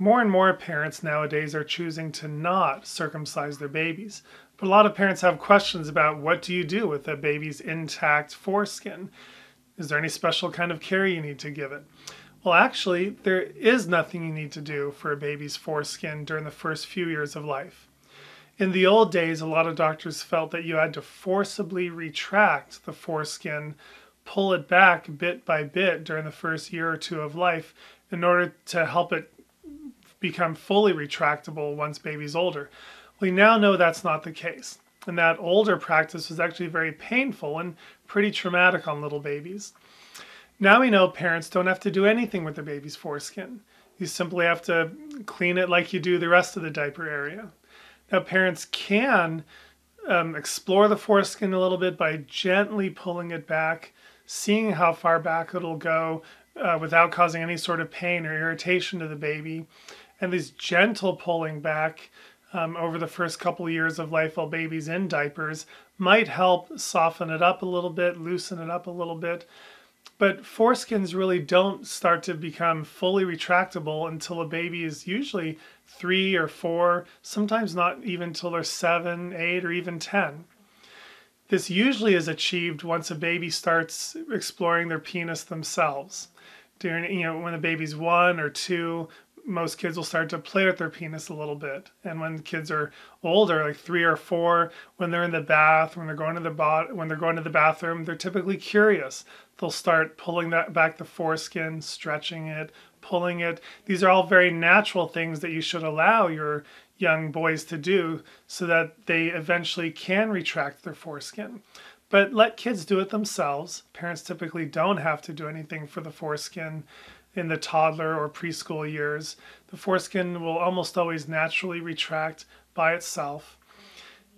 More and more parents nowadays are choosing to not circumcise their babies. But a lot of parents have questions about what do you do with a baby's intact foreskin? Is there any special kind of care you need to give it? Well, actually, there is nothing you need to do for a baby's foreskin during the first few years of life. In the old days, a lot of doctors felt that you had to forcibly retract the foreskin, pull it back bit by bit during the first year or two of life in order to help it become fully retractable once baby's older. We now know that's not the case, and that older practice was actually very painful and pretty traumatic on little babies. Now we know parents don't have to do anything with their baby's foreskin. You simply have to clean it like you do the rest of the diaper area. Now parents can explore the foreskin a little bit by gently pulling it back, seeing how far back it'll go without causing any sort of pain or irritation to the baby. And this gentle pulling back over the first couple of years of life while baby's in diapers might help soften it up a little bit, loosen it up a little bit. But foreskins really don't start to become fully retractable until a baby is usually 3 or 4, sometimes not even until they're 7, 8, or even 10. This usually is achieved once a baby starts exploring their penis themselves. When the baby's 1 or 2, most kids will start to play with their penis a little bit. And when kids are older, like 3 or 4, when they're in the bath, when they're going to the bathroom, they're typically curious. They'll start pulling back the foreskin, stretching it, pulling it. These are all very natural things that you should allow your young boys to do so that they eventually can retract their foreskin. But let kids do it themselves. Parents typically don't have to do anything for the foreskin in the toddler or preschool years. The foreskin will almost always naturally retract by itself.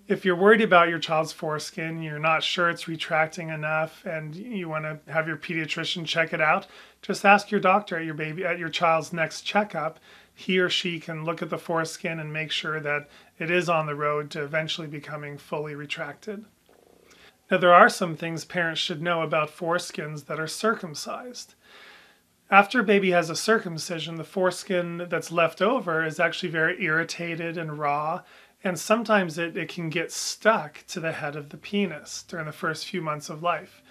If you're worried about your child's foreskin, you're not sure it's retracting enough, and you want to have your pediatrician check it out, just ask your doctor at your child's next checkup. He or she can look at the foreskin and make sure that it is on the road to eventually becoming fully retracted. Now, there are some things parents should know about foreskins that are circumcised. After a baby has a circumcision, the foreskin that's left over is actually very irritated and raw, and sometimes it can get stuck to the head of the penis during the first few months of life.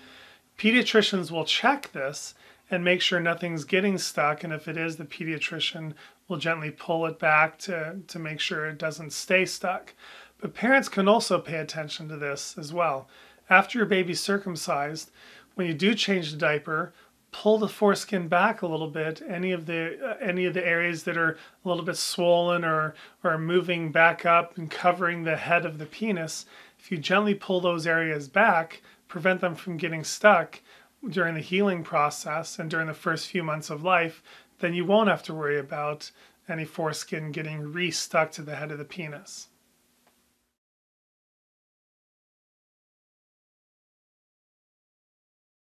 Pediatricians will check this and make sure nothing's getting stuck, and if it is, the pediatrician will gently pull it back to make sure it doesn't stay stuck. But parents can also pay attention to this as well. After your baby's circumcised, when you do change the diaper, pull the foreskin back a little bit. Any of the areas that are a little bit swollen or moving back up and covering the head of the penis, if you gently pull those areas back, prevent them from getting stuck during the healing process and during the first few months of life, then you won't have to worry about any foreskin getting re-stuck to the head of the penis.